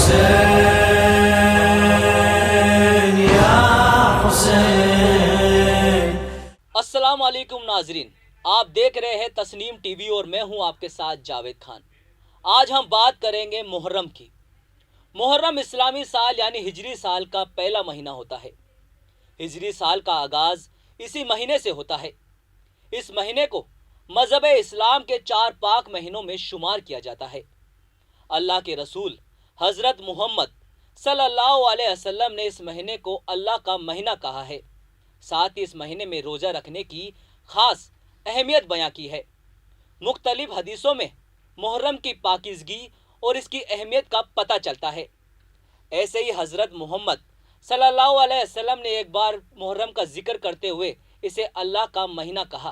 حسین یا حسین۔ السلام علیکم ناظرین، آپ دیکھ رہے ہیں تسنیم ٹی وی اور میں ہوں آپ کے ساتھ جاوید خان۔ آج ہم بات کریں گے محرم کی۔ محرم اسلامی سال یعنی ہجری سال کا پہلا مہینہ ہوتا ہے۔ ہجری سال کا آغاز اسی مہینے سے ہوتا ہے۔ اس مہینے کو مذہب اسلام کے 4 پاک مہینوں میں شمار کیا جاتا ہے۔ اللہ کے رسول حضرت محمد صلی اللہ علیہ وسلم نے اس مہینے کو اللہ کا مہینہ کہا ہے۔ ساتھ ہی اس مہینے میں روزہ رکھنے کی خاص اہمیت بیان کی ہے۔ مختلف حدیثوں میں محرم کی پاکیزگی اور اس کی اہمیت کا پتہ چلتا ہے۔ ایسے ہی حضرت محمد صلی اللہ علیہ وسلم نے ایک بار محرم کا ذکر کرتے ہوئے اسے اللہ کا مہینہ کہا۔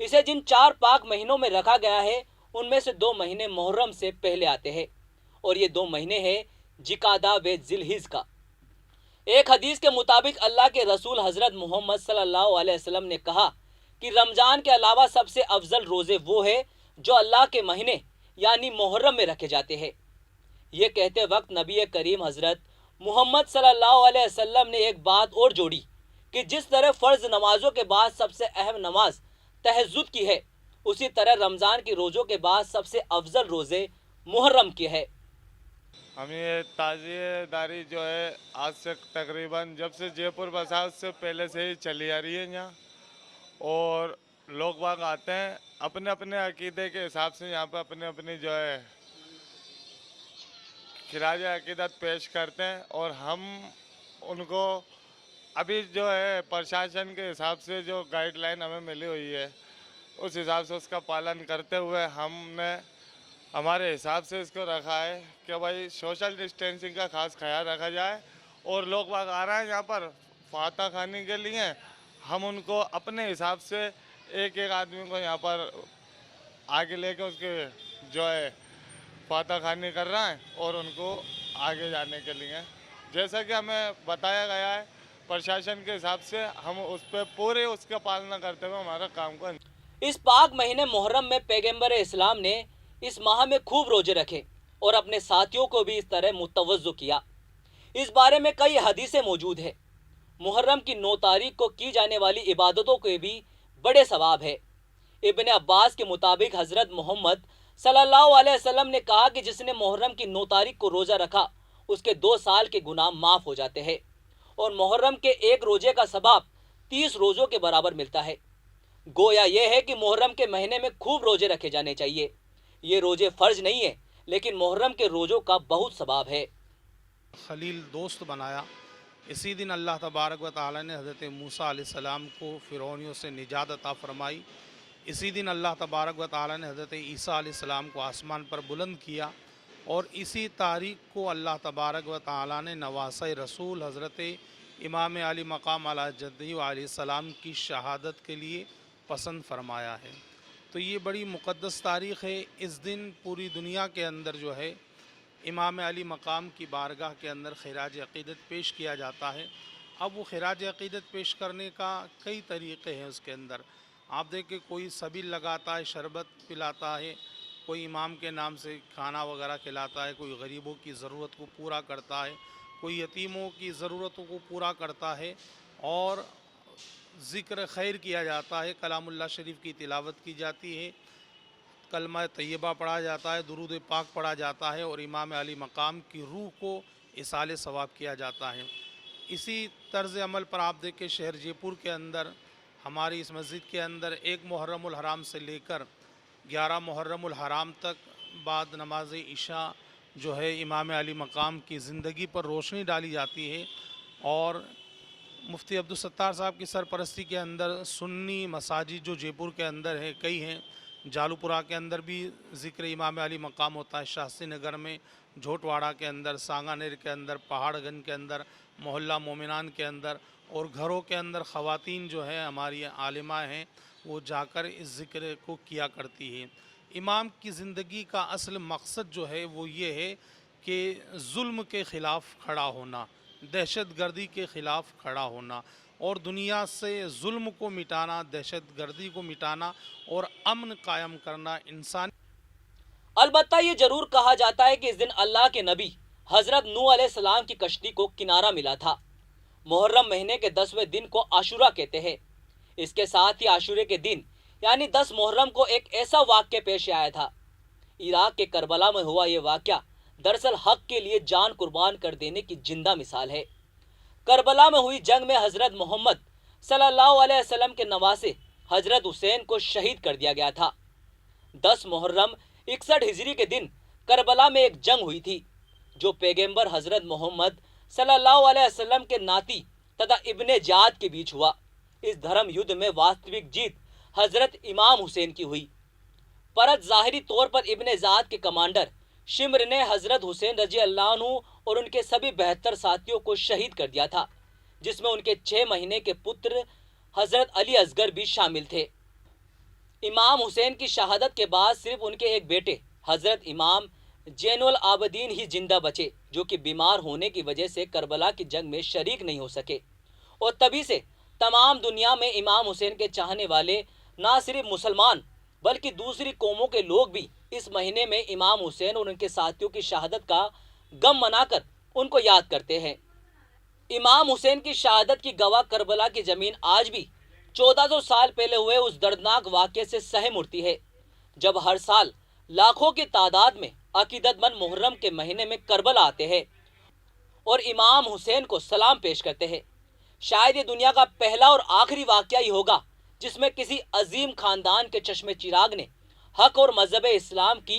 اسے جن 4 پاک مہینوں میں رکھا گیا ہے ان میں سے 2 مہینے محرم سے پہلے آتے ہیں، اور یہ 2 مہینے ہیں جقادہ و ذی الحجہ کا۔ ایک حدیث کے مطابق اللہ کے رسول حضرت محمد صلی اللہ علیہ وسلم نے کہا کہ رمضان کے علاوہ سب سے افضل روزے وہ ہیں جو اللہ کے مہینے یعنی محرم میں رکھے جاتے ہیں۔ یہ کہتے وقت نبی کریم حضرت محمد صلی اللہ علیہ وسلم نے ایک بات اور جوڑی کہ جس طرح فرض نمازوں کے بعد سب سے اہم نماز تہجد کی ہے، اسی طرح رمضان کے روزوں کے بعد سب سے افضل روزے محرم کے ہے۔ ہم یہ تعزیہ داری جو ہے آج سے تقریباً جب سے جے پور بسا اس سے پہلے سے ہی چلی آ رہی ہے یہاں، اور لوگ باغ آتے ہیں اپنے اپنے عقیدے کے حساب سے یہاں پہ اپنے اپنی جو ہے خراج عقیدت پیش کرتے ہیں، اور ہم ان کو ابھی جو ہے پرشاسن کے حساب سے جو گائیڈ لائن ہمیں ملی ہوئی ہے اس حساب سے اس کا پالن کرتے ہوئے ہم نے ہمارے حساب سے اس کو رکھا ہے کہ بھائی سوشل ڈسٹینسنگ کا خاص خیال رکھا جائے، اور لوگ باغ آ رہے ہیں یہاں پر فاتح خوانی کے لیے، ہم ان کو اپنے حساب سے ایک ایک آدمی کو یہاں پر آگے لے کے اس کے جو ہے فاتح خوانی کر رہا ہے اور ان کو آگے جانے کے لیے جیسا کہ ہمیں بتایا گیا ہے پرشاسن کے حساب سے ہم اس پہ پورے اس کا پالنا کرتے ہوئے ہمارا کام کو۔ اس پاک مہینے محرم میں پیغمبر اسلام نے اس ماہ میں خوب روزے رکھے اور اپنے ساتھیوں کو بھی اس طرح متوجہ کیا۔ اس بارے میں کئی حدیثیں موجود ہیں۔ محرم کی 9 تاریخ کو کی جانے والی عبادتوں کے بھی بڑے ثواب ہے۔ ابن عباس کے مطابق حضرت محمد صلی اللہ علیہ وسلم نے کہا کہ جس نے محرم کی 9 تاریخ کو روزہ رکھا اس کے 2 سال کے گناہ معاف ہو جاتے ہیں، اور محرم کے 1 روزے کا ثواب 30 روزوں کے برابر ملتا ہے۔ گویا یہ ہے کہ محرم کے مہینے میں خوب روزے رکھے جانے چاہیے۔ یہ روزے فرض نہیں ہے لیکن محرم کے روزوں کا بہت ثواب ہے۔ خلیل دوست بنایا، اسی دن اللہ تبارک و تعالی نے حضرت موسیٰ علیہ السلام کو فرعونیوں سے نجات عطا فرمائی۔ اسی دن اللہ تبارک و تعالی نے حضرت عیسیٰ علیہ السلام کو آسمان پر بلند کیا، اور اسی تاریخ کو اللہ تبارک و تعالی نے نواسۂ رسول حضرت امام علی مقام علی جدہ علیہ السلام کی شہادت کے لیے پسند فرمایا ہے۔ تو یہ بڑی مقدس تاریخ ہے۔ اس دن پوری دنیا کے اندر جو ہے امام علی مقام کی بارگاہ کے اندر خراج عقیدت پیش کیا جاتا ہے۔ اب وہ خراج عقیدت پیش کرنے کا کئی طریقے ہیں اس کے اندر۔ آپ دیکھیں کوئی سبیل لگاتا ہے، شربت پلاتا ہے، کوئی امام کے نام سے کھانا وغیرہ کھلاتا ہے، کوئی غریبوں کی ضرورت کو پورا کرتا ہے، کوئی یتیموں کی ضرورتوں کو پورا کرتا ہے، اور ذکر خیر کیا جاتا ہے، کلام اللہ شریف کی تلاوت کی جاتی ہے، کلمہ طیبہ پڑھا جاتا ہے، درود پاک پڑھا جاتا ہے، اور امام علی مقام کی روح کو اصال ثواب کیا جاتا ہے۔ اسی طرز عمل پر آپ دیکھیں شہر جے پور کے اندر ہماری اس مسجد کے اندر 1 محرم الحرام سے لے کر 11 محرم الحرام تک بعد نماز عشاء جو ہے امام علی مقام کی زندگی پر روشنی ڈالی جاتی ہے، اور مفتی عبدالستار صاحب کی سرپرستی کے اندر سنی مساجد جو جے پور کے اندر ہے کئی ہیں، جالو پورہ کے اندر بھی ذکر امام علی مقام ہوتا ہے، شاستری نگر میں، جھوٹواڑہ کے اندر، سانگانیر کے اندر، پہاڑ گنج کے اندر، محلہ مومنان کے اندر، اور گھروں کے اندر خواتین جو ہے ہماری عالمہ ہیں وہ جا کر اس ذکر کو کیا کرتی ہیں۔ امام کی زندگی کا اصل مقصد جو ہے وہ یہ ہے کہ ظلم کے خلاف کھڑا ہونا، دہشت گردی کے خلاف کھڑا ہونا، اور دنیا سے ظلم کو مٹانا، دہشت گردی کو مٹانا اور امن قائم کرنا انسان۔ البتہ یہ ضرور کہا جاتا ہے کہ اس دن اللہ کے نبی हजरत नूह अलैहिस्सलाम की कश्ती को किनारा मिला था। मुहर्रम महीने के 10वें दिन को आशूरा कहते हैं। इसके साथ ही आशूरे के दिन यानी 10 मुहर्रम को एक ऐसा वाक्य पेश आया था। इराक के करबला में हुआ यह वाक्य दरअसल हक के लिए जान कुर्बान कर देने की जिंदा मिसाल है। करबला में हुई जंग में हजरत मोहम्मद सल्लल्लाहु अलैहि वसल्लम के नवासे हजरत हुसैन को शहीद कर दिया गया था। 10 मुहर्रम 61 हिजरी के दिन करबला में एक जंग हुई थी जो पैगंबर हजरत मोहम्मद सल्लल्लाहु अलैहि वसल्लम के नाती तथा इब्ने जाद के बीच हुआ। इस धर्म युद्ध में वास्तविक जीत हजरत इमाम हुसैन की हुई। परत ज़ाहिरी तौर पर इब्ने जाद के कमांडर शिम्र ने हजरत हुसैन रजी अल्लाह अन्हु और उनके सभी 72 साथियों को शहीद कर दिया था, जिसमें उनके 6 महीने के पुत्र हजरत अली असगर भी शामिल थे। इमाम हुसैन की शहादत के बाद सिर्फ उनके एक बेटे हजरत इमाम जैनुल आबदीन ही जिंदा बचे, जो कि बीमार होने की वजह से करबला की जंग में शरीक नहीं हो सके। और तभी से तमाम दुनिया में इमाम हुसैन के चाहने वाले ना सिर्फ मुसलमान बल्कि दूसरी कौमों के लोग भी इस महीने में इमाम हुसैन और उनके साथियों की शहादत का गम मनाकर उनको याद करते हैं। इमाम हुसैन की शहादत की गवाह करबला की जमीन आज भी 1400 साल पहले हुए उस दर्दनाक वाक़ये से सहम उठती है, जब हर साल लाखों की तादाद में अकीदतमंद मुहर्रम के महीने में करबला आते हैं और इमाम हुसैन को सलाम पेश करते हैं। शायद ये दुनिया का पहला और आखिरी वाक़या ही होगा जिसमें किसी अजीम खानदान के चश्मे चिराग ने हक और मजहब इस्लाम की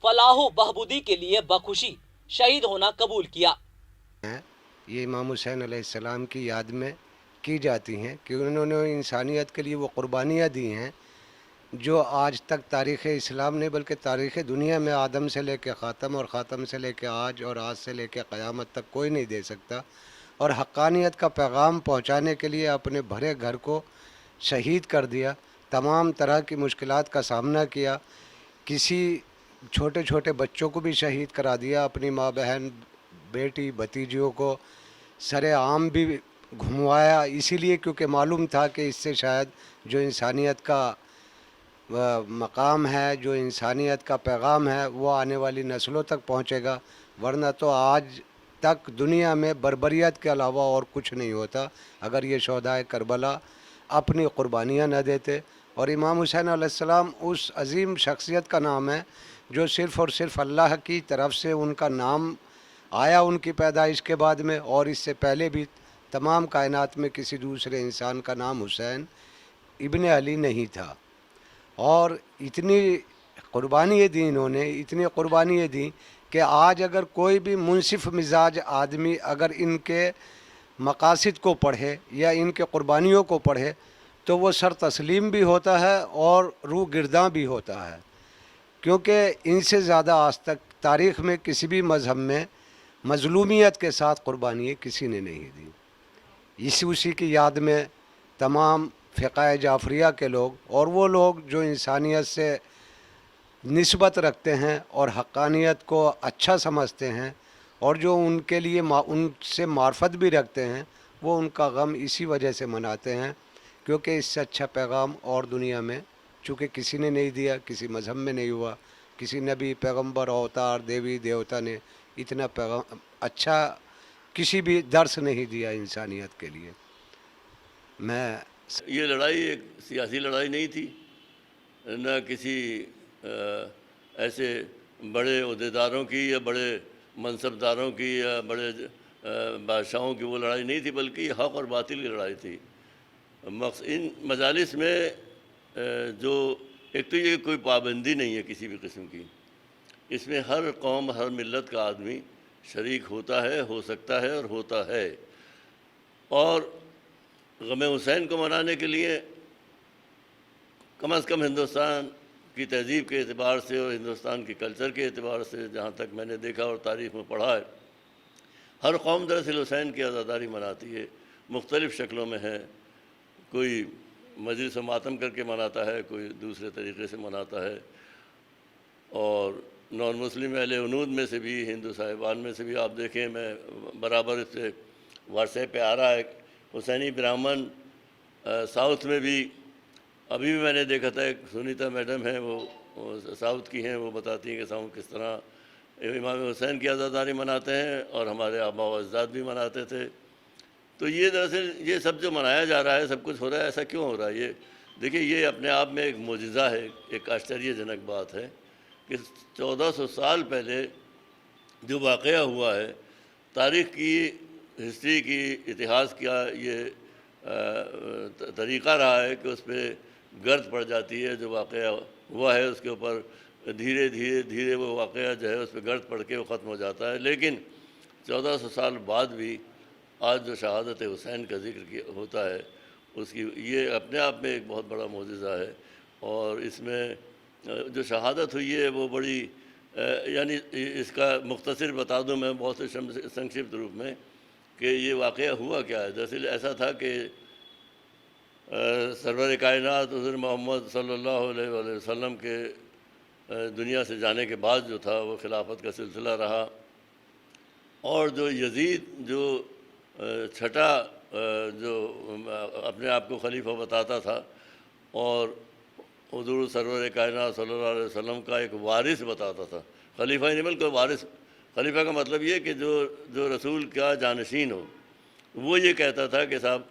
फलाह बहबूदी के लिए बखुशी शहीद होना कबूल किया। ये इमाम हुसैन अलैहिस्सलाम की याद में की जाती हैं कि उन्होंने इंसानियत के लिए वो कुर्बानियाँ दी हैं जो आज तक तारीख़ इस्लाम ने बल्कि तारीख़ दुनिया में आदम से लेकर ख़ातम और ख़ातम से लेकर आज और आज से लेकर क़यामत तक कोई नहीं दे सकता। और हक़ानियत का पैगाम पहुँचाने के लिए अपने भरे घर को शहीद कर दिया, तमाम तरह की मुश्किलात का सामना किया, किसी छोटे छोटे बच्चों को भी शहीद करा दिया, अपनी माँ बहन बेटी भतीजियों को सरेआम भी घुमवाया, इसीलिए क्योंकि मालूम था कि इससे शायद जो इंसानियत का मकाम है, जो इंसानियत का पैगाम है, वो आने वाली नस्लों तक पहुंचेगा। वरना तो आज तक दुनिया में बर्बरियत के अलावा और कुछ नहीं होता अगर ये शोहदाए करबला अपनी कुर्बानियाँ न देते। और इमाम हुसैन अलैहिस्सलाम उस अजीम शख्सियत का नाम है जो सिर्फ़ और सिर्फ अल्लाह की तरफ से उनका नाम आया उनकी पैदाइश के बाद में, और इससे पहले भी तमाम कायनात में किसी दूसरे इंसान का नाम हुसैन इब्ने अली नहीं था। और इतनी कुर्बानियाँ दी इन्होंने, इतनी कुर्बानियाँ दी कि आज अगर कोई भी मुनसिफ मिजाज आदमी अगर इनके मकासिद को पढ़े या इनके कुर्बानियों को पढ़े तो वो सर तस्लीम भी होता है और रूह गिरदां भी होता है, क्योंकि इनसे ज़्यादा आज तक तारीख़ में किसी भी मज़हब में मज़लूमियत के साथ कुर्बानियाँ किसी ने नहीं दी। उसी की याद में तमाम फ़िक़ाए जाफ़रिया के लोग और वो लोग जो इंसानियत से निस्बत रखते हैं और हक़ानियत को अच्छा समझते हैं और जो उनके लिए उनसे मार्फत भी रखते हैं, वो उनका गम इसी वजह से मनाते हैं क्योंकि इससे अच्छा पैगाम और दुनिया में चूँकि किसी ने नहीं दिया, किसी मज़हब में नहीं हुआ, किसी नबी पैगंबर अवतार देवी देवता ने इतना पैगाम अच्छा किसी भी दर्स नहीं दिया इंसानियत के लिए। ये लड़ाई एक सियासी लड़ाई नहीं थी, न किसी ऐसे बड़े अहदेदारों की या बड़े मनसबदारों की या बड़े बादशाहों की वो लड़ाई नहीं थी, बल्कि हक़ और बातिल की लड़ाई थी। इन मजालिस में जो एक तो ये कोई पाबंदी नहीं है किसी भी किस्म की, इसमें हर कौम हर मिल्लत का आदमी शरीक होता है, हो सकता है और होता है। और गम हुसैन को मनाने के लिए कम अज़ कम हिंदुस्तान की तहज़ीब के एतबार से और हिंदुस्तान की कल्चर के एतबार से जहाँ तक मैंने देखा और तारीख़ में पढ़ा है, हर कौम दरअसल हुसैन की आज़ादारी मनाती है, मुख्तलिफ़ शक्लों में है। कोई मजलिस मातम करके मनाता है, कोई दूसरे तरीक़े से मनाता है। और नॉन मुस्लिम अहले उनूद में से भी, हिंदू साहिबान में से भी आप देखें, मैं बराबर इससे व्हाट्सएप पे आ रहा है, हुसैनी ब्राह्मण साउथ में भी अभी भी मैंने देखा था, एक सुनीता मैडम हैं, वो साउथ की हैं, वो बताती हैं कि साउथ किस तरह امام حسین کی عزاداری مناتے ہیں اور ہمارے آباء و اجداد بھی مناتے تھے. تو یہ دراصل یہ سب جو منایا جا رہا ہے، سب کچھ ہو رہا ہے، ایسا کیوں ہو رہا ہے؟ یہ دیکھیے، یہ اپنے آپ میں ایک معجزہ ہے، ایک آشچریہ جنک بات ہے کہ 1400 سال پہلے جو واقعہ ہوا ہے، تاریخ کی، ہسٹری کی، اتہاس کا یہ طریقہ رہا ہے کہ اس پہ گرد پڑ جاتی ہے. جو واقعہ ہوا ہے اس کے اوپر دھیرے دھیرے دھیرے وہ واقعہ جو ہے اس پہ گرد پڑ کے وہ ختم ہو جاتا ہے. لیکن 1400 سال بعد بھی آج جو شہادت حسین کا ذکر ہوتا ہے، اس کی یہ اپنے آپ میں ایک بہت بڑا معجزہ ہے. اور اس میں جو شہادت ہوئی ہے وہ بڑی یعنی اس کا مختصر بتا دوں میں بہت سے سنکشپت روپ میں کہ یہ واقعہ ہوا کیا ہے. دراصل ایسا تھا کہ سرور کائنات حضور محمد صلی اللہ علیہ وآلہ وسلم کے دنیا سے جانے کے بعد جو تھا وہ خلافت کا سلسلہ رہا، اور جو یزید جو چھٹا جو اپنے آپ کو خلیفہ بتاتا تھا اور حضور سرور کائنات صلی اللہ علیہ وسلم کا ایک وارث بتاتا تھا، خلیفہ نہیں بلکہ وارث. خلیفہ کا مطلب یہ کہ جو رسول کا جانشین ہو. وہ یہ کہتا تھا کہ صاحب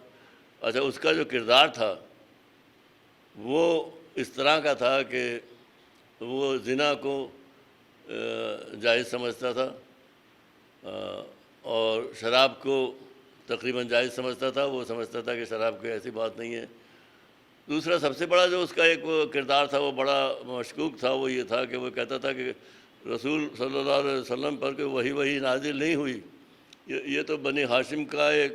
اچھا، اس کا جو کردار تھا وہ اس طرح کا تھا کہ وہ زنا کو جائز سمجھتا تھا اور شراب کو تقریباً جائز سمجھتا تھا. وہ سمجھتا تھا کہ شراب کوئی ایسی بات نہیں ہے. دوسرا سب سے بڑا جو اس کا ایک وہ کردار تھا، وہ بڑا مشکوک تھا، وہ یہ تھا کہ وہ کہتا تھا کہ رسول صلی اللہ علیہ وسلم پر کوئی وحی نازل نہیں ہوئی. یہ تو بنی ہاشم کا ایک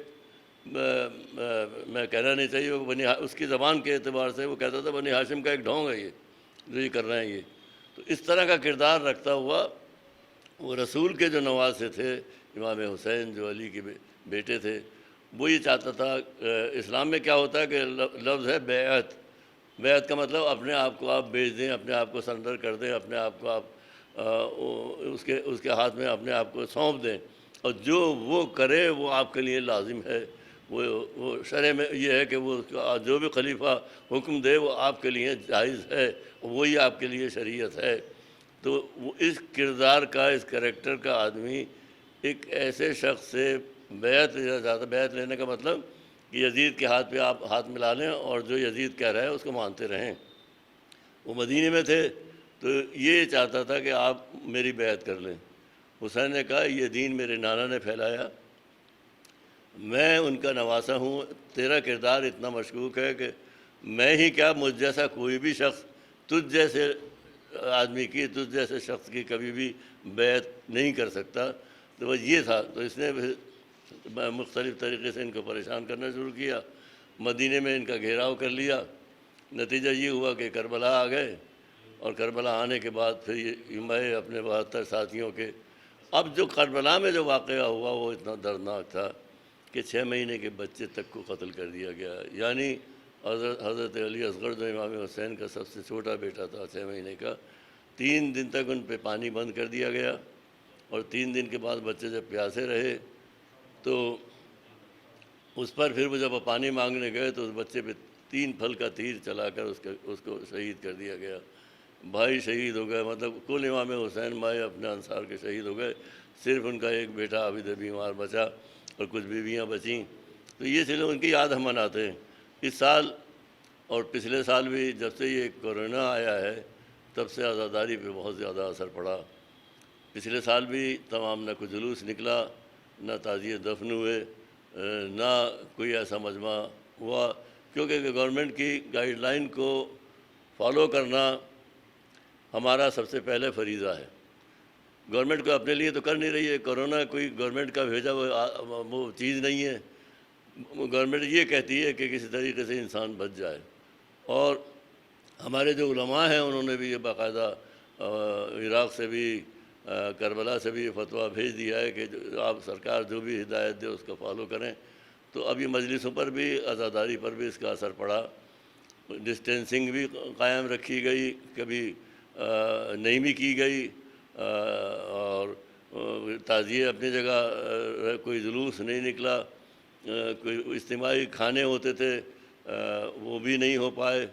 میں کہنا نہیں چاہیے، وہ اس کی زبان کے اعتبار سے وہ کہتا تھا بنی ہاشم کا ایک ڈھونگ ہے یہ جو یہ کر رہے ہیں. یہ تو اس طرح کا کردار رکھتا ہوا وہ رسول کے جو نواسے تھے، امام حسین جو علی کے بیٹے تھے، وہ یہ چاہتا تھا. اسلام میں کیا ہوتا ہے کہ لفظ ہے بیعت. بیعت کا مطلب اپنے آپ کو آپ بیچ دیں، اپنے آپ کو سرنڈر کر دیں، اپنے آپ کو آپ اس کے ہاتھ میں اپنے آپ کو سونپ دیں، اور جو وہ کرے وہ آپ کے لیے لازم ہے. وہ شرع میں یہ ہے کہ وہ جو بھی خلیفہ حکم دے وہ آپ کے لیے جائز ہے، وہی آپ کے لیے شریعت ہے. تو وہ اس کردار کا، اس کریکٹر کا آدمی ایک ایسے شخص سے بیعت لینا چاہتا. بیعت لینے کا مطلب کہ یزید کے ہاتھ پہ آپ ہاتھ ملا لیں اور جو یزید کہہ رہا ہے اس کو مانتے رہیں. وہ مدینے میں تھے تو یہ چاہتا تھا کہ آپ میری بیعت کر لیں. حسین نے کہا یہ دین میرے نانا نے پھیلایا، میں ان کا نواسا ہوں، تیرا کردار اتنا مشکوک ہے کہ میں ہی کیا، مجھ جیسا کوئی بھی شخص تجھ جیسے آدمی کی، تجھ جیسے شخص کی کبھی بھی بیعت نہیں کر سکتا. تو وہ یہ تھا. تو اس نے مختلف طریقے سے ان کو پریشان کرنا شروع کیا. مدینے میں ان کا گھیراؤ کر لیا. نتیجہ یہ ہوا کہ کربلا آ گئے، اور کربلا آنے کے بعد پھر یہ میں اپنے 72 ساتھیوں کے. اب جو کربلا میں جو واقعہ ہوا وہ اتنا دردناک تھا کہ 6 مہینے کے بچے تک کو قتل کر دیا گیا. یعنی حضرت علی اصغر جو امام حسین کا سب سے چھوٹا بیٹا تھا 6 مہینے کا، 3 دن تک ان پہ پانی بند کر دیا گیا. اور 3 دن کے بعد بچے جب پیاسے رہے تو اس پر پھر وہ جب پانی مانگنے گئے تو اس بچے پہ 3 پھل کا تیر چلا کر اس کو شہید کر دیا گیا. بھائی شہید ہو گئے، مطلب کل امام حسین مائے اپنے انصار کے شہید ہو گئے. صرف ان کا ایک بیٹا عابد بیمار بچا اور کچھ بیویاں بچیں. تو یہ چلو ان کی یاد ہم مناتے ہیں. اس سال اور پچھلے سال بھی جب سے یہ کورونا آیا ہے تب سے عزاداری پہ بہت زیادہ اثر پڑا. پچھلے سال بھی تمام نہ کوئی جلوس نکلا، نہ تعزیت دفن ہوئے، نہ کوئی ایسا مجمع ہوا، کیونکہ گورنمنٹ کی گائیڈ لائن کو فالو کرنا ہمارا سب سے پہلے فریضہ ہے. گورنمنٹ کو اپنے لیے تو کر نہیں رہی ہے. کورونا کوئی گورنمنٹ کا بھیجا وہ چیز نہیں ہے. گورنمنٹ یہ کہتی ہے کہ کسی طریقے سے انسان بچ جائے. اور ہمارے جو علماء ہیں انہوں نے بھی یہ باقاعدہ عراق سے بھی، کربلا سے بھی یہ فتویٰ بھیج دیا ہے کہ آپ سرکار جو بھی ہدایت دے اس کو فالو کریں. تو اب یہ مجلسوں پر بھی، عزاداری پر بھی اس کا اثر پڑا. ڈسٹینسنگ بھی قائم رکھی گئی، کبھی نہیں بھی کی گئی، اور تعزیے اپنی جگہ، کوئی جلوس نہیں نکلا، کوئی اجتماعی کھانے ہوتے تھے وہ بھی نہیں ہو پائے.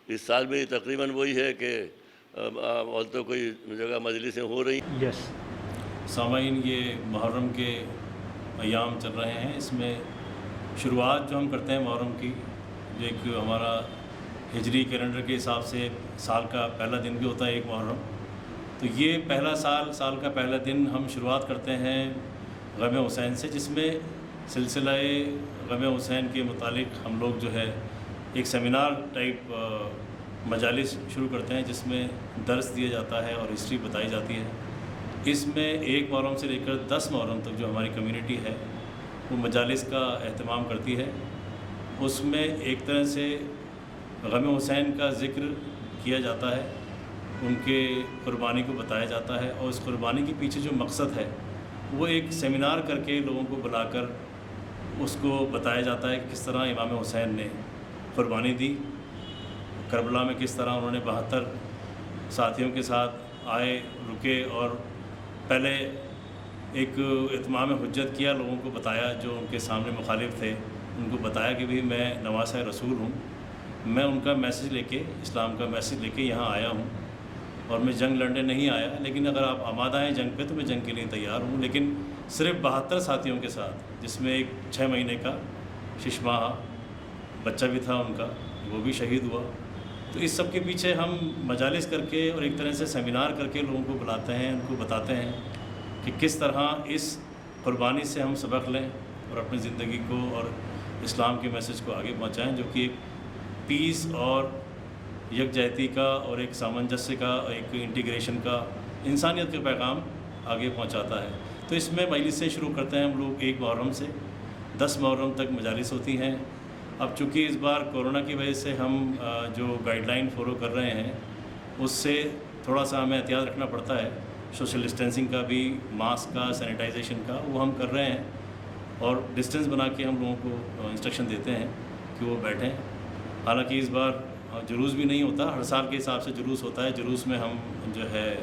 اس سال بھی تقریباً وہی ہے کہ اور تو کوئی جگہ مجلسیں ہو رہی. یس सामाइन ये मुहर्रम के अयाम चल रहे हैं। इसमें शुरुआत जो हम करते हैं मुहर्रम की, जो एक हमारा हिजरी कैलेंडर के हिसाब से साल का पहला दिन भी होता है एक मुहर्रम, तो ये पहला साल का पहला दिन हम शुरुआत करते हैं गम हुसैन से, जिसमें सिलसिला गम हुसैन के मुतालिक हम लोग जो है एक सेमिनार टाइप मजालिस शुरू करते हैं, जिसमें दर्स दिया जाता है और हिस्ट्री बताई जाती है। इसमें एक मुहर्रम से लेकर 10 मुहर्रम तक जो हमारी कम्युनिटी है वो मजालिस का अहतमाम करती है। उसमें एक तरह से गम हुसैन का ज़िक्र किया जाता है, उनके क़ुरबानी को बताया जाता है, और उस क़ुरबानी के पीछे जो मकसद है वो एक सेमिनार करके लोगों को बुलाकर उसको बताया जाता है कि किस तरह इमाम हुसैन ने क़ुरबानी दी, करबला में किस तरह उन्होंने 72 साथियों के साथ आए, रुके और पहले एक इत्माम हुज्जत किया, लोगों को बताया जो उनके सामने मुखालिफ थे, उनको बताया कि भाई मैं नवासा रसूल हूँ, मैं उनका मैसेज लेके, इस्लाम का मैसेज लेके यहाँ आया हूँ और मैं जंग लड़ने नहीं आया, लेकिन अगर आप आमादा हैं जंग पे तो मैं जंग के लिए तैयार हूँ। लेकिन सिर्फ 72 साथियों के साथ, जिसमें एक 6 महीने का शिशमाह बच्चा भी था उनका, वो भी शहीद हुआ। तो इस सब के पीछे हम मजालिस करके और एक तरह से सेमिनार करके लोगों को बुलाते हैं, उनको बताते हैं कि किस तरह इस क़ुरबानी से हम सबक लें और अपनी ज़िंदगी को और इस्लाम के मैसेज को आगे पहुँचाएँ, जो कि एक पीस और यकजहती का और एक सामंजस्य का, एक इंटीग्रेशन का, इंसानियत का पैगाम आगे पहुँचाता है। तो इसमें मजलिसें शुरू करते हैं हम लोग 1 मुहर्रम से 10 मुहर्रम तक मजालिस होती हैं। अब चूँकि इस बार कोरोना की वजह से हम जो गाइडलाइन फॉलो कर रहे हैं उससे थोड़ा सा हमें एहतियात रखना पड़ता है, सोशल डिस्टेंसिंग का भी, मास्क का, सैनिटाइजेशन का, वो हम कर रहे हैं और डिस्टेंस बना के हम लोगों को इंस्ट्रक्शन देते हैं कि वो बैठें। हालांकि इस बार जुलूस भी नहीं होता, हर साल के हिसाब से जुलूस होता है। जुलूस में हम जो है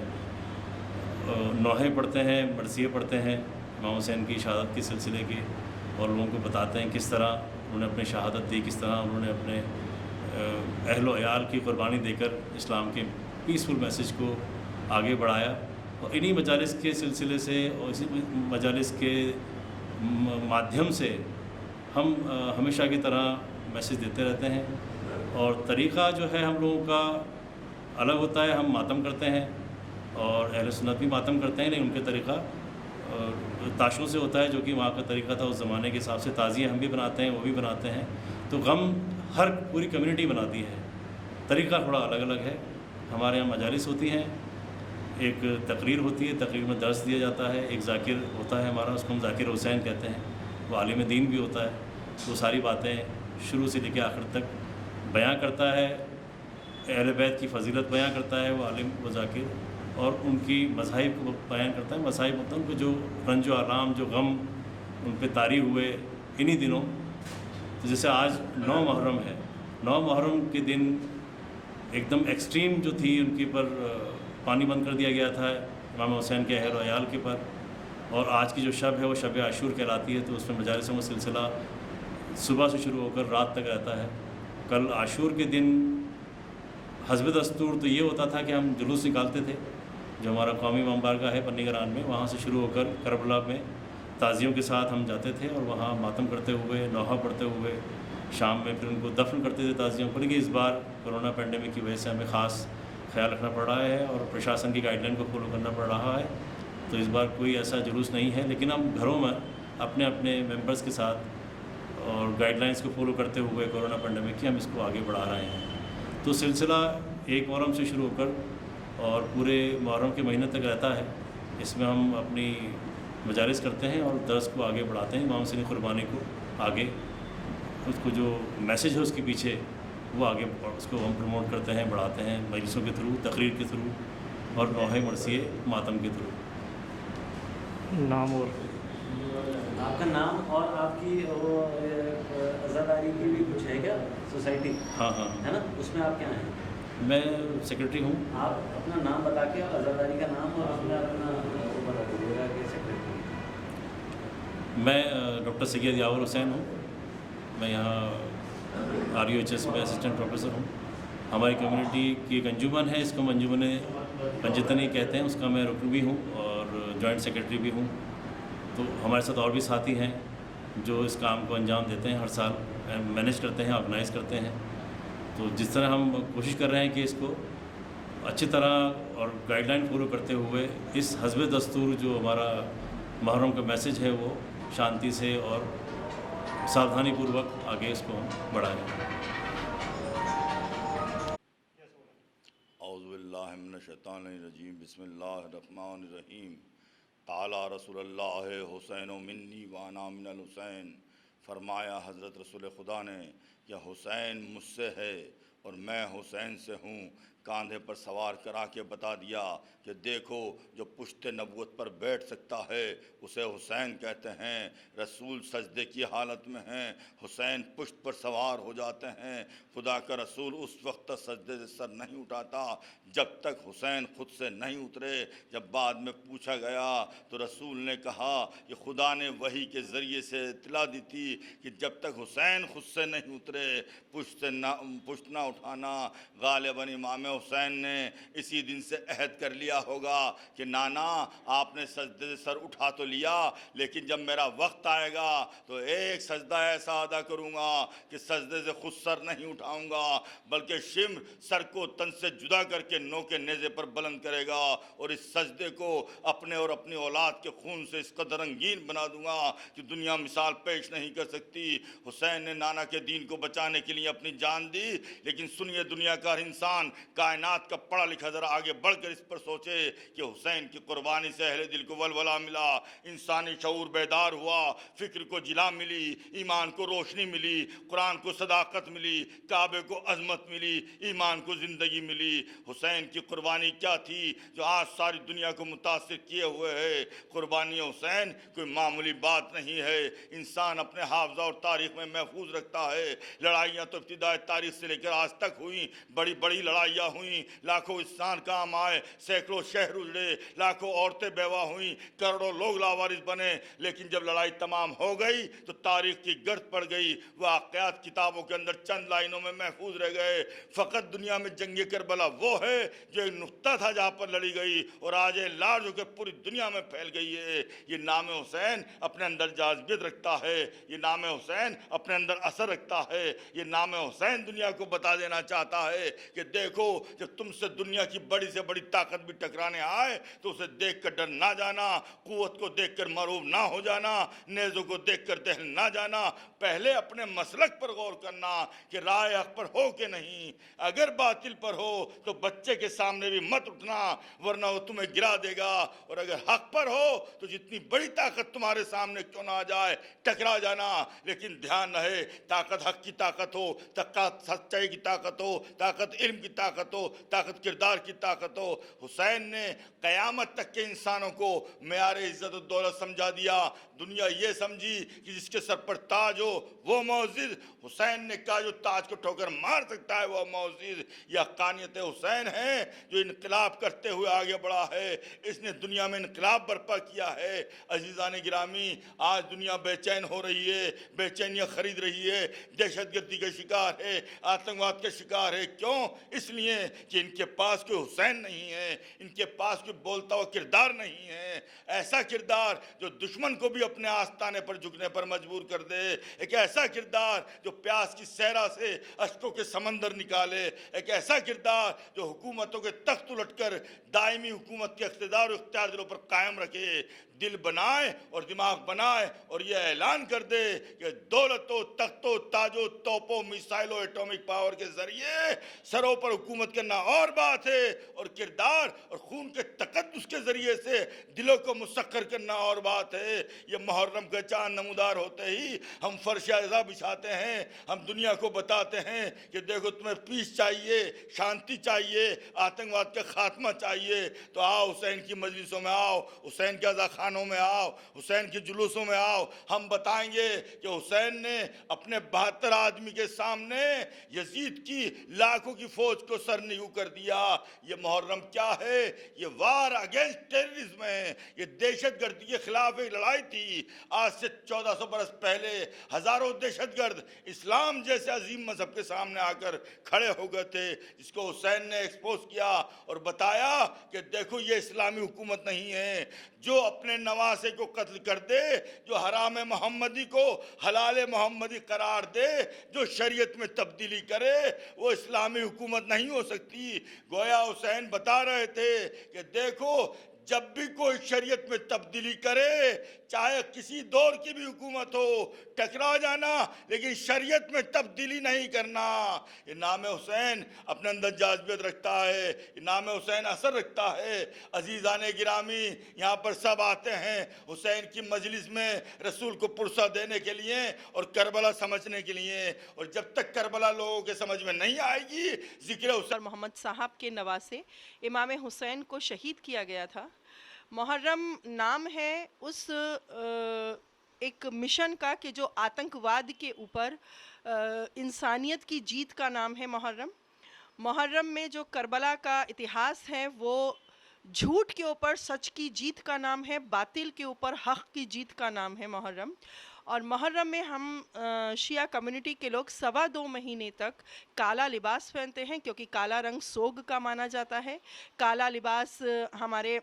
नौहे पढ़ते हैं, मरसिए पढ़ते हैं इमाम हुसैन की शहादत के सिलसिले के, और लोगों को बताते हैं किस तरह उन्होंने अपनी शहादत दी, किस तरह उन्होंने अपने अहल व अयाल की क़ुरबानी देकर इस्लाम के पीसफुल मैसेज को आगे बढ़ाया। और इन्हीं मजालिस के सिलसिले से और इसी मजालिस के माध्यम से हम हमेशा की तरह मैसेज देते रहते हैं। और तरीक़ा जो है हम लोगों का अलग होता है, हम मातम करते हैं और अहले सुन्नत भी मातम करते हैं, लेकिन उनके तरीक़ा ताशों से होता है, जो कि वहाँ का तरीक़ा था उस ज़माने के हिसाब से। ताज़िए हम भी बनाते हैं, वो भी बनाते हैं, तो गम हर पूरी कम्युनिटी बनाती है, तरीक़ा थोड़ा अलग अलग है। हमारे यहाँ मजालिस होती हैं, एक तकरीर होती है, तकरीर में दर्स दिया जाता है, एक ज़ाकिर होता है हमारा, उसको हम ज़ाकिर हुसैन कहते हैं, वो आलिम दीन भी होता है, वो सारी बातें शुरू से लेकर आखिर तक बयां करता है, अहले बैत की फ़जीलत बयां करता है वो आलिम, वो ज़ाकिर, और उनकी मज़ाहिब को बयान करता है। मज़ाहिब मतलब उनको जो रंज आराम, जो गम उन पर तारी हुए इन्हीं दिनों। तो जैसे आज 9 मुहर्रम है, 9 मुहर्रम के दिन एकदम एक्सट्रीम जो थी उनके पर पानी बंद कर दिया गया था इमाम हुसैन के अहल व अयाल के पर, और आज की जो शब है वो शब आशूर कहलाती है। तो उसमें मजालिसों का सिलसिला सुबह से शुरू होकर रात तक रहता है। कल आशूर के दिन हस्ब दस्तूर तो ये होता था कि हम जुलूस निकालते थे, जो हमारा कौमी बारगाह है पन्नीगरान में, वहाँ से शुरू होकर करबला में ताज़ियों के साथ हम जाते थे और वहाँ मातम करते हुए, नौहा पढ़ते हुए शाम में फिर उनको दफन करते थे ताज़ियों को। लेकिन इस बार कोरोना पेंडेमिक की वजह से हमें ख़ास ख्याल रखना पड़ रहा है और प्रशासन की गाइडलाइन को फॉलो करना पड़ रहा है। तो इस बार कोई ऐसा जुलूस नहीं है, लेकिन हम घरों में अपने अपने मेंबर्स के साथ और गाइडलाइंस को फॉलो करते हुए कोरोना पेंडेमिक की हम इसको आगे बढ़ा रहे हैं। तो सिलसिला 1 मुहर्रम से शुरू होकर और पूरे मुहर्रम के महीने तक रहता है। इसमें हम अपनी मजालिस करते हैं और दर्स को आगे बढ़ाते हैं, इमाम हुसैन की क़ुरबानी को आगे, उसको जो मैसेज है उसके पीछे वो आगे उसको हम प्रमोट करते हैं, बढ़ाते हैं मजलिसों के थ्रू, तकरीर के थ्रू और नौहे मरसिए मातम के थ्रू। नाम और आपका नाम और आपकी वो अज़ादारी की भी कुछ है क्या सोसाइटी? हाँ हाँ है ना, उसमें आप क्या हैं? मैं सेक्रेटरी हूँ। आप अपना नाम बता के अज़ादारी का नाम और उसमें अपना वो बता दीजिएगा कि सेक्रेटरी। मैं डॉक्टर सैयद यावर हुसैन हूँ। मैं यहाँ RUHS में असिस्टेंट प्रोफेसर हूँ। हमारी कम्युनिटी की एक अंजुमन है, इसको हम अंजुमन पंजतनी कहते हैं, उसका मैं रुकन भी हूँ और जॉइंट सेक्रेटरी भी हूँ। तो हमारे साथ और भी साथी हैं जो इस काम को अंजाम देते हैं, हर साल मैनेज करते हैं, ऑर्गेनाइज़ करते हैं। तो जिस तरह हम कोशिश कर रहे हैं कि इसको अच्छी तरह और गाइडलाइन फॉलो करते हुए इस हस्ब दस्तूर जो हमारा मुहर्रम का मैसेज है वो शांति से और सावधानी पूर्वक आगे इसको हम बढ़ाएं। औज़ुबिल्लाहि मिनश्शैतानिर्रजीम बिस्मिल्लाहिर्रहमानिर्रहीम। ताला रसूलुल्लाह हुसैन मिन्नी व अना मिनल हुसैन। फरमाया हज़रत रसूल खुदा ने कि हुसैन मुझसे है और मैं हुसैन से हूँ। कांधे पर सवार करा के बता दिया कि देखो जो पुश्ते नबूवत पर बैठ सकता है उसे हुसैन कहते हैं। रसूल सजदे की हालत में हैं, हुसैन पुश्त पर सवार हो जाते हैं। खुदा का रसूल उस वक्त तक सजदे से सर नहीं उठाता जब तक हुसैन खुद से नहीं उतरे। जब बाद में पूछा गया तो रसूल ने कहा कि खुदा ने वही के ज़रिए से इत्तला दी थी कि जब तक हुसैन खुद से नहीं उतरे पुश्त ना उठाना। गालिबन इमाम हुसैन ने इसी दिन से अहद कर लिया होगा कि नाना आपने सजदे से सर उठा तो लिया, लेकिन जब मेरा वक्त आएगा तो एक सजदा ऐसा अदा करूँगा कि सजदे से खुद सर नहीं उठाऊँगा बल्कि शिम्र सर को तन से जुदा करके नो के नेज़े पर बुलंद करेगा और इस सजदे को अपने और अपनी औलाद के खून से इस कदर रंगीन बना दूँगा कि दुनिया मिसाल पेश नहीं कर सकती। हुसैन ने नाना के दीन को बचाने के लिए अपनी जान दी। लेकिन सुनिए दुनिया का हर इंसान, कायनात का पढ़ा लिखा ज़रा आगे बढ़कर इस पर सोचे कि हुसैन की कुर्बानी से अहले दिल को वलवला मिला, इंसानी शऊर बेदार हुआ, फ़िक्र को जिला मिली, ईमान को रोशनी मिली, कुरान को सदाकत मिली, काबे को अजमत मिली, ईमान को ज़िंदगी मिली। हुसैन की कुर्बानी क्या थी जो आज सारी दुनिया को मुतासिर किए हुए है। कुर्बानी हुसैन कोई मामूली बात नहीं है। इंसान अपने हाफ़ज़ा और तारीख़ में महफूज रखता है। लड़ाइयाँ तो इब्तिदाई तारीख़ से लेकर आज तक हुई, बड़ी बड़ी लड़ाइयाँ हुई, लाखों इंसान काम आए, सैकड़ों शहर उजड़े, लाखों औरतें बेवा हुई, करोड़ों लोग लावारिस बने। लेकिन जब लड़ाई तमाम हो गई तो तारीख़ की गर्द पड़ गई, वाक़यात किताबों के अंदर चंद लाइनों में महफूज रह गए। फ़कत दुनिया में जंग करबला वो है जो एक नुक्ता था जहाँ पर लड़ी गई और आज ये लार्ज होकर पूरी दुनिया में फैल गई है। ये नाम हुसैन अपने अंदर जाज़बियत रखता है, ये नाम हुसैन अपने अंदर असर रखता है। ये नाम हुसैन दुनिया को बता देना चाहता है कि देखो जब तुमसे दुनिया की बड़ी से बड़ी ताकत भी टकराने आए तो उसे देख कर डर ना जाना, कुव्वत को देख कर मरूब ना हो जाना, नेज़ों को देख कर दहल ना जाना। पहले अपने मसलक पर गौर करना कि राय हक पर हो कि नहीं। अगर बातिल पर हो तो बच्चे के सामने भी मत उठना वरना वो तुम्हें गिरा देगा, और अगर हक पर हो तो जितनी बड़ी ताकत तुम्हारे सामने क्यों ना आ जाए टकरा जाना। लेकिन ध्यान रहे ताकत हक की ताकत हो, ताकत सच्चाई की ताकत हो, ताकत इल्म की ताकत हो, ताकत किरदार की ताकत हो। हुसैन ने क़यामत तक के इंसानों को मेयार इज़्ज़त और दौलत समझा दिया। दुनिया ये समझी कि जिसके सर पर ताज हो वो मौजिज़। हुसैन ने कहा जो ताज को ठोकर मार सकता है वो मौजिज़। यह हक़ानियत हुसैन है जो इनकलाब करते हुए आगे बढ़ा है। इसने दुनिया में इनकलाब बर्पा किया है। अज़ीज़ान गिरामी, आज दुनिया बेचैन हो रही है, बेचैनियाँ खरीद रही है, दहशतगर्दी का शिकार है, आतंकवाद का शिकार है। क्यों? इसलिए कि इनके पास कोई हुसैन नहीं है, इनके पास कोई बोलता हुआ किरदार नहीं है। ऐसा किरदार जो दुश्मन को भी अपने आस्ताने पर झुकने पर मजबूर कर दे, एक ऐसा किरदार जो प्यास की सहरा से अश्कों के समंदर निकाले, एक ऐसा किरदार जो हुकूमतों के तख्त उलटकर दायमी हुकूमत के इख्तिदार और इख्तियार दिलों पर कायम रखे, दिल बनाए और दिमाग बनाए और यह ऐलान कर दे कि दौलतों, तख्तों, ताजों, तोपों, मिसाइलों, एटॉमिक पावर के जरिए सरों पर हुकूमत करना और बात है, और किरदार और खून के तकद्दुस के जरिए से दिलों को मुसक्कर करना और बात है। ये मुहर्रम का चांद नमूदार होते ही हम फर्श अज़ा बिछाते हैं, हम दुनिया को बताते हैं कि देखो तुम्हें पीस चाहिए, शांति चाहिए, आतंकवाद का खात्मा चाहिए तो आओ हुसैन की मजलिसों में आओ, हुसैन के अज़ा खानों में आओ, हुसैन के जुलूसों में आओ। हम बताएंगे कि हुसैन ने अपने 72 आदमी के सामने यजीद की लाखों की फौज को सर करने यू कर दिया। ये मुहर्रम क्या है? ये वार अगेंस्ट टेररिज्म है, ये दहशतगर्दी के खिलाफ एक लड़ाई थी। आज से 1400 बरस पहले हजारों दहशतगर्द इस्लाम जैसे अजीम मजहब के सामने आकर खड़े हो गए थे, जिसको हुसैन ने एक्सपोज किया और बताया कि देखो ये इस्लामी हुकूमत नहीं है। जो अपने नवासे को कत्ल कर दे, जो हराम मोहम्मदी को हलाल मोहम्मदी करार दे, जो शरीयत में तब्दीली करे, वो इस्लामी हुकूमत नहीं हो सकती। गोया हुसैन बता रहे थे कि देखो जब भी कोई शरीयत में तब्दीली करे, चाहे किसी दौर की भी हुकूमत हो, टकरा जाना, लेकिन शरीयत में तब्दीली नहीं करना। ये नाम हुसैन अपने अंदर जाज़िबत रखता है, ये नाम हुसैन असर रखता है। अजीज़ान गिरामी, यहाँ पर सब आते हैं हुसैन की मजलिस में रसूल को पुरसा देने के लिए और करबला समझने के लिए, और जब तक करबला लोगों के समझ में नहीं आएगी, जिक्र हुसैन मोहम्मद साहब के नवासे इमाम हुसैन को शहीद किया गया था। मुहर्रम नाम है उस एक मिशन का कि जो आतंकवाद के ऊपर इंसानियत की जीत का नाम है मुहर्रम। मुहर्रम में जो करबला का इतिहास है वो झूठ के ऊपर सच की जीत का नाम है, बातिल के ऊपर हक़ की जीत का नाम है मुहर्रम। और मुहर्रम में हम शिया कम्युनिटी के लोग 2.25 महीने तक काला लिबास पहनते हैं, क्योंकि काला रंग सोग का माना जाता है। काला लिबास हमारे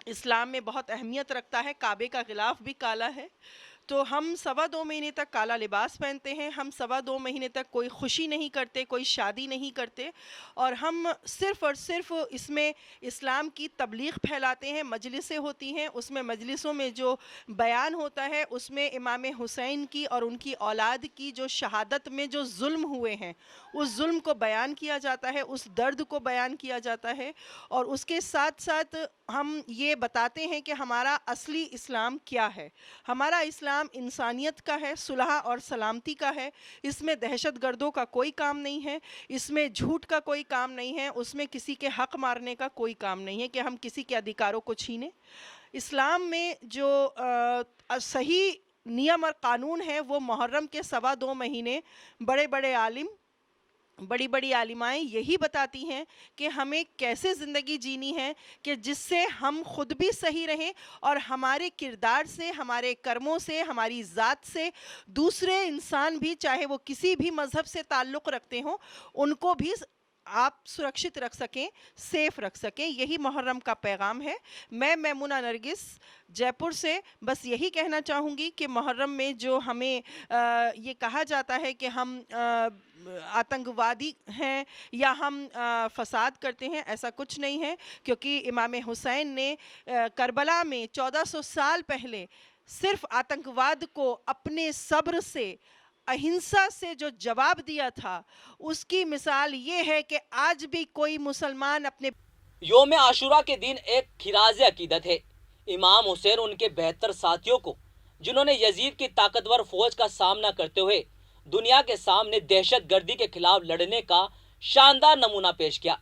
इस्लाम में बहुत अहमियत रखता है, काबे का गिलाफ भी काला है। तो हम 2.25 महीने तक काला लिबास पहनते हैं। हम 2.25 महीने तक कोई खुशी नहीं करते, कोई शादी नहीं करते, और हम सिर्फ़ और सिर्फ इसमें इस्लाम की तबलीग फैलाते हैं। मजलिसें होती हैं, उसमें मजलिसों में जो बयान होता है उसमें इमाम हुसैन की और उनकी औलाद की जो शहादत में जो जुल्म हुए हैं उस जुल्म को बयान किया जाता है, उस दर्द को बयान किया जाता है। और उसके साथ साथ हम ये बताते हैं कि हमारा असली इस्लाम क्या है। हमारा इस्लाम इंसानियत का है, सुलह और सलामती का है। इसमें दहशत गर्दों का कोई काम नहीं है, इसमें झूठ का कोई काम नहीं है, उसमें किसी के हक़ मारने का कोई काम नहीं है कि हम किसी के अधिकारों को छीनें। इस्लाम में जो सही नियम और क़ानून है वो मुहर्रम के 2.25 महीने बड़े बड़े आलिम, बड़ी बड़ी आलिमाएँ यही बताती हैं कि हमें कैसे ज़िंदगी जीनी है कि जिससे हम ख़ुद भी सही रहें और हमारे किरदार से, हमारे कर्मों से, हमारी ज़ात से दूसरे इंसान भी, चाहे वो किसी भी मज़हब से ताल्लुक़ रखते हों, उनको भी आप सुरक्षित रख सकें, सेफ़ रख सकें। यही मुहर्रम का पैगाम है। मैं मैमुना नरगिस जयपुर से बस यही कहना चाहूँगी कि मुहर्रम में जो हमें ये कहा जाता है कि हम आतंकवादी हैं या हम फ़साद करते हैं, ऐसा कुछ नहीं है, क्योंकि इमाम हुसैन ने करबला में 1400 साल पहले सिर्फ़ आतंकवाद को अपने सब्र से, अहिंसा से जो जवाब दिया था, उसकी मिसाल ये है कि आज भी कोई मुसलमान अपने योम आशुरा के दिन एक खिराज अकीदत है। इमाम हुसैन उनके 72 साथियों को, जिन्होंने यजीद की ताकतवर फौज का सामना करते हुए दुनिया के सामने दहशत गर्दी के खिलाफ लड़ने का शानदार नमूना पेश किया।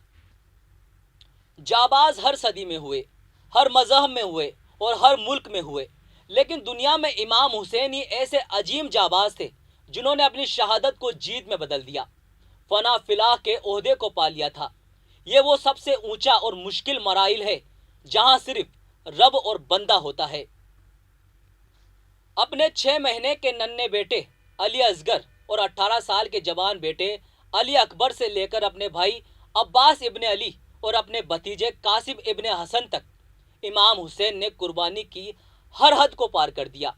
जाबाज हर सदी में हुए, हर मजहब में हुए और हर मुल्क में हुए, लेकिन दुनिया में इमाम हुसैन ही ऐसे अजीम जाबाज थे जिन्होंने अपनी शहादत को जीत में बदल दिया, फना फिलाह के ओहदे को पा लिया था। ये वो सबसे ऊंचा और मुश्किल मराइल है जहां सिर्फ रब और बंदा होता है। अपने 6 महीने के नन्हे बेटे अली असगर और 18 साल के जवान बेटे अली अकबर से लेकर अपने भाई अब्बास इब्ने अली और अपने भतीजे कासिम इब्ने हसन तक इमाम हुसैन ने कुर्बानी की हर हद को पार कर दिया,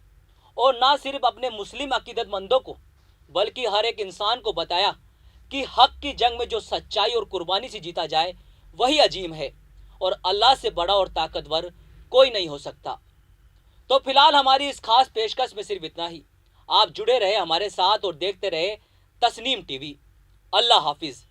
और ना सिर्फ अपने मुस्लिम अकीदतमंदों को बल्कि हर एक इंसान को बताया कि हक की जंग में जो सच्चाई और कुर्बानी से जीता जाए वही अजीम है, और अल्लाह से बड़ा और ताकतवर कोई नहीं हो सकता। तो फिलहाल हमारी इस खास पेशकश में सिर्फ इतना ही। आप जुड़े रहे हमारे साथ और देखते रहे तस्नीम टीवी। अल्लाह हाफिज।